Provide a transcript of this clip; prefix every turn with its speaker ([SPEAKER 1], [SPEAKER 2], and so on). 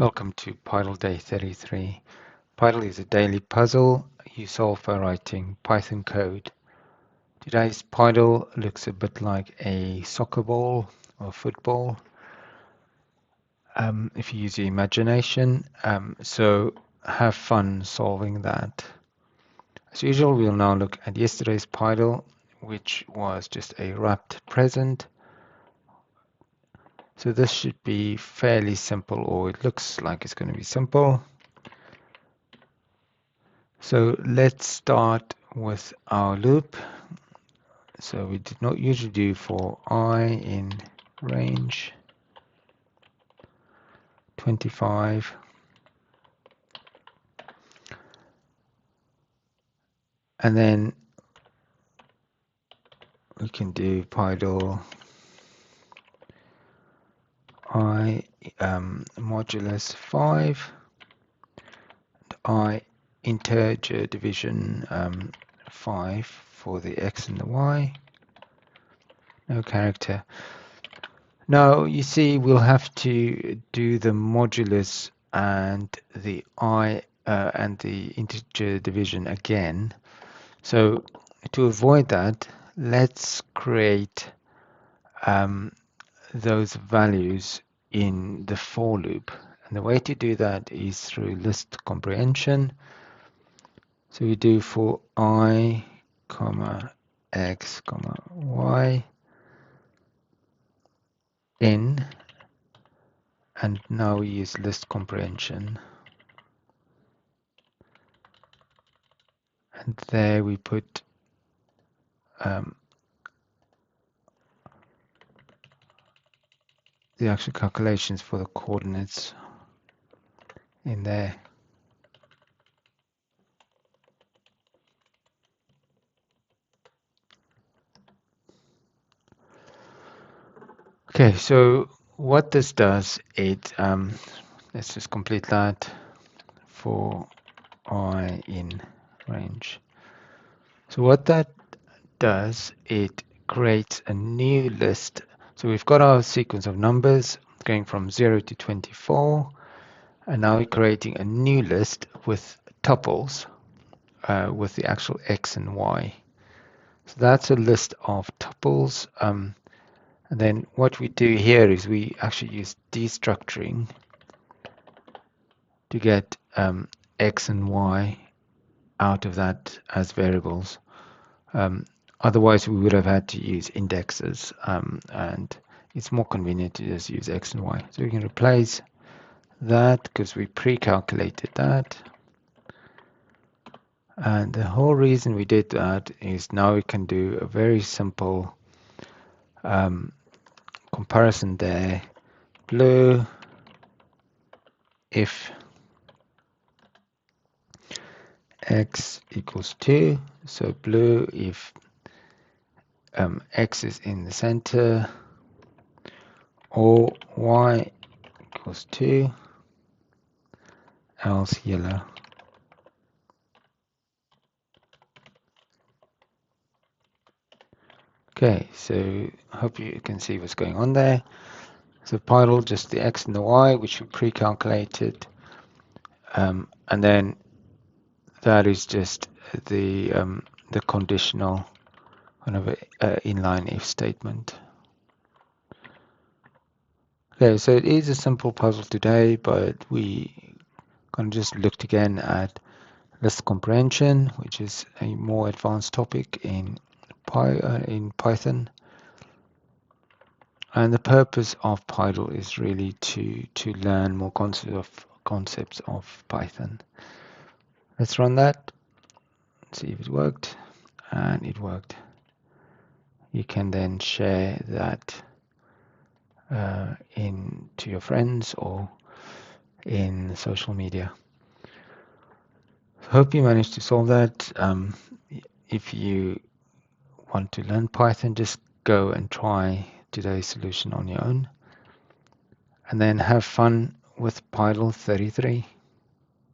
[SPEAKER 1] Welcome to Pydle Day 33. Pydle is a daily puzzle you solve by writing Python code. Today's Pydle looks a bit like a soccer ball or football if you use your imagination. So have fun solving that. As usual, we'll now look at yesterday's Pydle, which was just a wrapped present. So this should be fairly simple, or it looks like it's going to be simple. So let's start with our loop. So we did not usually do for I in range 25. And then we can do Pydle I modulus 5 and I integer division 5 for the x and the y. No character. Now you see we'll have to do the modulus and the I and the integer division again. So to avoid that, let's create those values in the for loop. And the way to do that is through list comprehension. So we do for I, comma, x, comma, y in, and now we use list comprehension. And there we put the actual calculations for the coordinates in there. Okay, so what this does, let's just complete that for I in range. So what that does, it creates a new list. So we've got our sequence of numbers going from 0 to 24, and now we're creating a new list with tuples with the actual x and y. So that's a list of tuples. And then what we do here is we actually use destructuring to get x and y out of that as variables. Otherwise, we would have had to use indexes, and it's more convenient to just use x and y. So we can replace that because we pre-calculated that. And the whole reason we did that is now we can do a very simple comparison there. Blue, if x equals 2, so blue if x is in the center, or y equals 2, else yellow. Okay, so I hope you can see what's going on there. So Pydle, just the x and the y, which we pre-calculated, and then that is just the conditional kind of inline if statement. Okay, so it is a simple puzzle today, but we kind of just looked again at list comprehension, which is a more advanced topic in Python. And the purpose of Pydle is really to learn more concepts of Python. Let's run that, see if it worked, and it worked. You can then share that to your friends or in social media. Hope you managed to solve that. If you want to learn Python, just go and try today's solution on your own, and then have fun with Pydle 33.